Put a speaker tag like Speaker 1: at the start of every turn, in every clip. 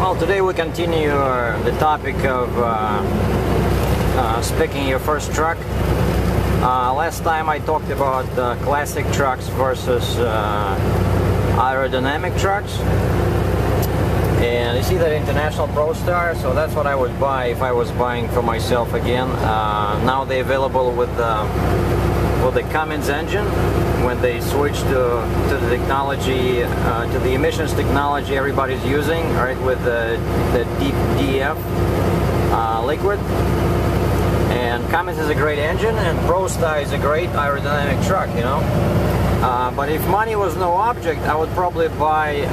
Speaker 1: Well, today we continue the topic of speccing your first truck. Last time I talked about classic trucks versus aerodynamic trucks. And you see that International Pro Star, so that's what I would buy if I was buying for myself again. Now they're available with the Cummins engine. When they switch to the technology, to the emissions technology everybody's using, right, with the DEF liquid. And Cummins is a great engine, and Pro Star is a great aerodynamic truck, you know. But if money was no object, I would probably buy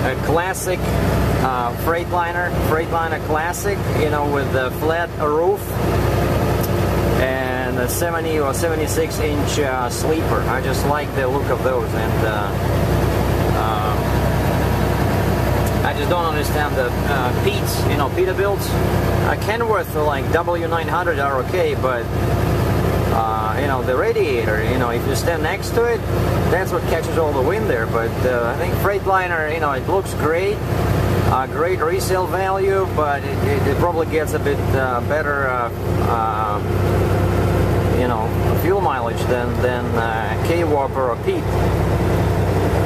Speaker 1: a classic Freightliner Classic, you know, with the flat roof and a 70 or 76 inch sleeper. I just like the look of those, and I just don't understand the Pete's, you know, Peterbilts. Kenworth, like W900 are okay, but you know, the radiator, you know, if you stand next to it, that's what catches all the wind there. But I think Freightliner, you know, it looks great, great resale value, but it probably gets a bit better, you know, fuel mileage than K-Whopper or Pete.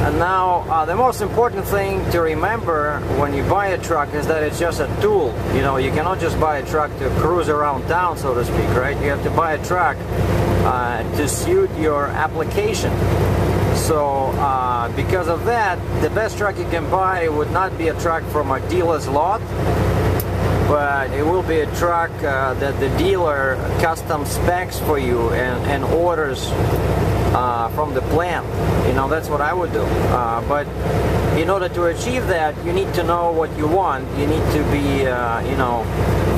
Speaker 1: And now, the most important thing to remember when you buy a truck is that it's just a tool. You know, you cannot just buy a truck to cruise around town, so to speak, right? You have to buy a truck to suit your application. So, because of that, the best truck you can buy would not be a truck from a dealer's lot, but it will be a truck that the dealer custom specs for you and orders from the plant. You know, that's what I would do. But in order to achieve that, you need to know what you want. You need to be, you know,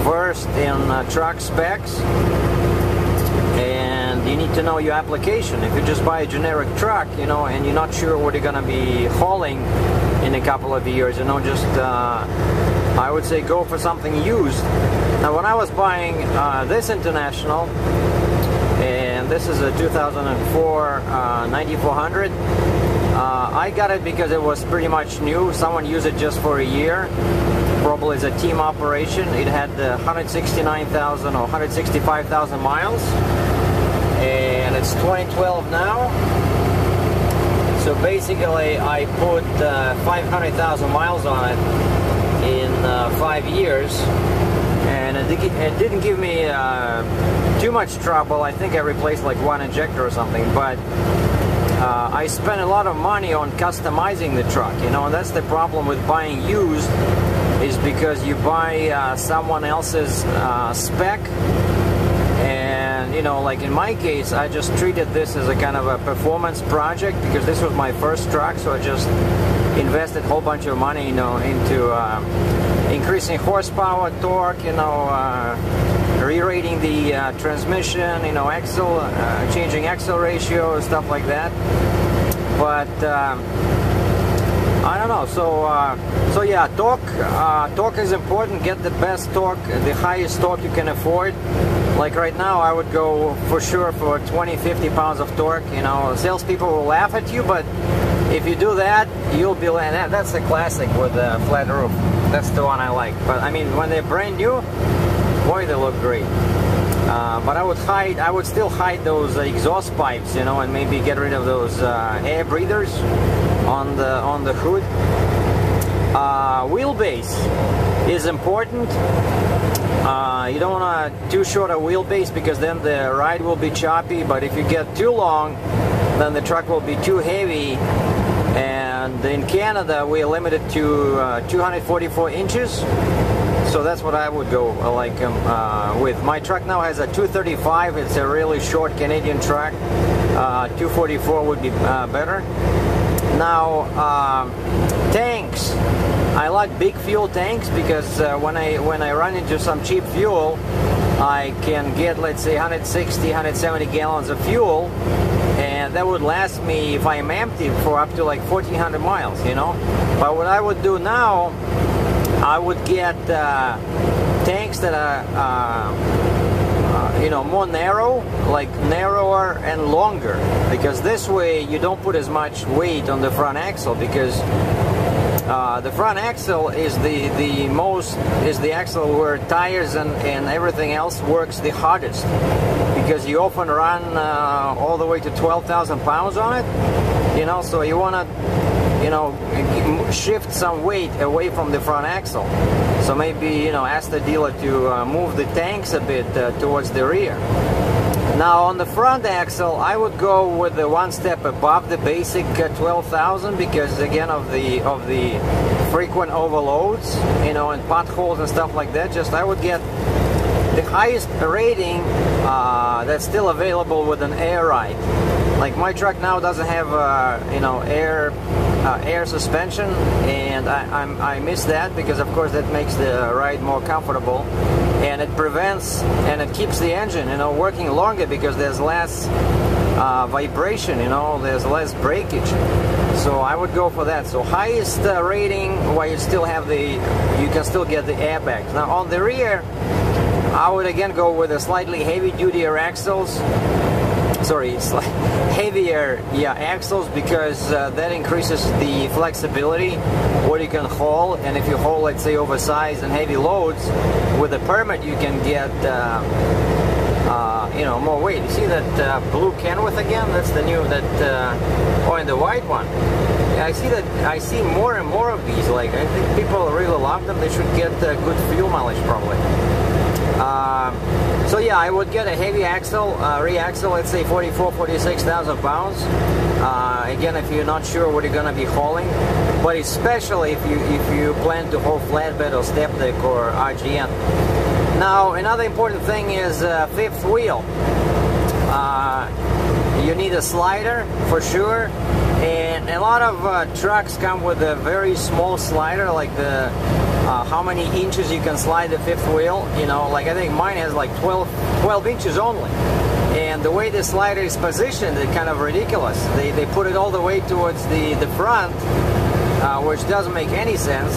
Speaker 1: versed in truck specs, and you need to know your application. If you just buy a generic truck, you know, and you're not sure what you're going to be hauling in a couple of years, you know, just I would say go for something used. Now, when I was buying this International, and this is a 2004 9400, I got it because it was pretty much new. Someone used it just for a year, probably as a team operation. It had 169,000 or 165,000 miles, and it's 2012 now. So basically I put 500,000 miles on it in 5 years, and it didn't give me too much trouble. I think I replaced like one injector or something, but I spent a lot of money on customizing the truck, you know, and that's the problem with buying used, is because you buy someone else's spec. And, you know, like in my case, I just treated this as a kind of a performance project because this was my first truck, so I just invested a whole bunch of money, you know, into increasing horsepower, torque, you know, re-rating the transmission, you know, axle, changing axle ratio, stuff like that. But I don't know. So yeah, torque is important. Get the best torque, the highest torque you can afford. Like right now, I would go for sure for 20-50 pounds of torque. You know, salespeople will laugh at you, but if you do that, you'll be. That's the classic with the flat roof. That's the one I like. But I mean, when they're brand new, boy, they look great. But I would still hide those exhaust pipes, you know, and maybe get rid of those air breathers on the hood. Wheelbase is important. You don't want too short a wheelbase because then the ride will be choppy, but if you get too long, then the truck will be too heavy. And in Canada, we are limited to 244 inches. So that's what I would go like with. My truck now has a 235. It's a really short Canadian truck. 244 would be better. Now, tanks. I like big fuel tanks because when I run into some cheap fuel, I can get, let's say, 160, 170 gallons of fuel, and that would last me, if I am empty, for up to like 1,400 miles, you know. But what I would do now, I would get tanks that are you know, more narrow, like narrower and longer, because this way you don't put as much weight on the front axle, because The front axle is the axle where tires and everything else works the hardest, because you often run all the way to 12,000 pounds on it, you know, so you want to, you know, shift some weight away from the front axle. So maybe, you know, ask the dealer to move the tanks a bit towards the rear. Now on the front axle, I would go with the one step above the basic 12,000, because again of the frequent overloads, you know, and potholes and stuff like that. Just I would get the highest rating that's still available with an air ride. Like my truck now doesn't have you know, air suspension, and I miss that, because of course that makes the ride more comfortable, and it prevents and it keeps the engine, you know, working longer, because there's less vibration, you know, there's less breakage. So I would go for that. So highest rating, while you still have you can still get the airbags. Now on the rear, I would again go with a slightly heavier axles. Sorry, heavier, yeah, axles, because that increases the flexibility, what you can haul. And if you haul, let's say, oversized and heavy loads, with a permit you can get you know, more weight. You see that blue Kenworth again? That's the new, oh, and the white one. Yeah, I see that. I see more and more of these. Like, I think people really love them. They should get good fuel mileage probably. So yeah, I would get a heavy axle, rear axle, let's say 46,000 pounds. Again, if you're not sure what you're gonna be hauling, but especially if you plan to haul flatbed or step deck or RGN. Now, another important thing is fifth wheel. You need a slider for sure, and a lot of trucks come with a very small slider, like the how many inches you can slide the fifth wheel, you know, like I think mine has like 12 inches only. And the way the slider is positioned is kind of ridiculous. They put it all the way towards the front, which doesn't make any sense.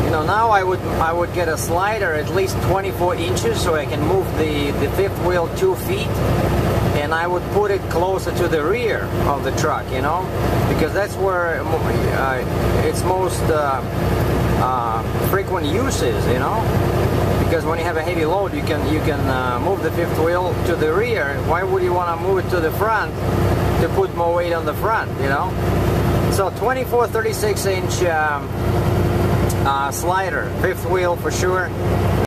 Speaker 1: You know, now I would get a slider at least 24 inches, so I can move the fifth wheel 2 feet, and I would put it closer to the rear of the truck, you know, because that's where it's most frequent uses, you know, because when you have a heavy load, you can move the fifth wheel to the rear. Why would you want to move it to the front to put more weight on the front, you know? So 24, 36 inch slider, fifth wheel for sure.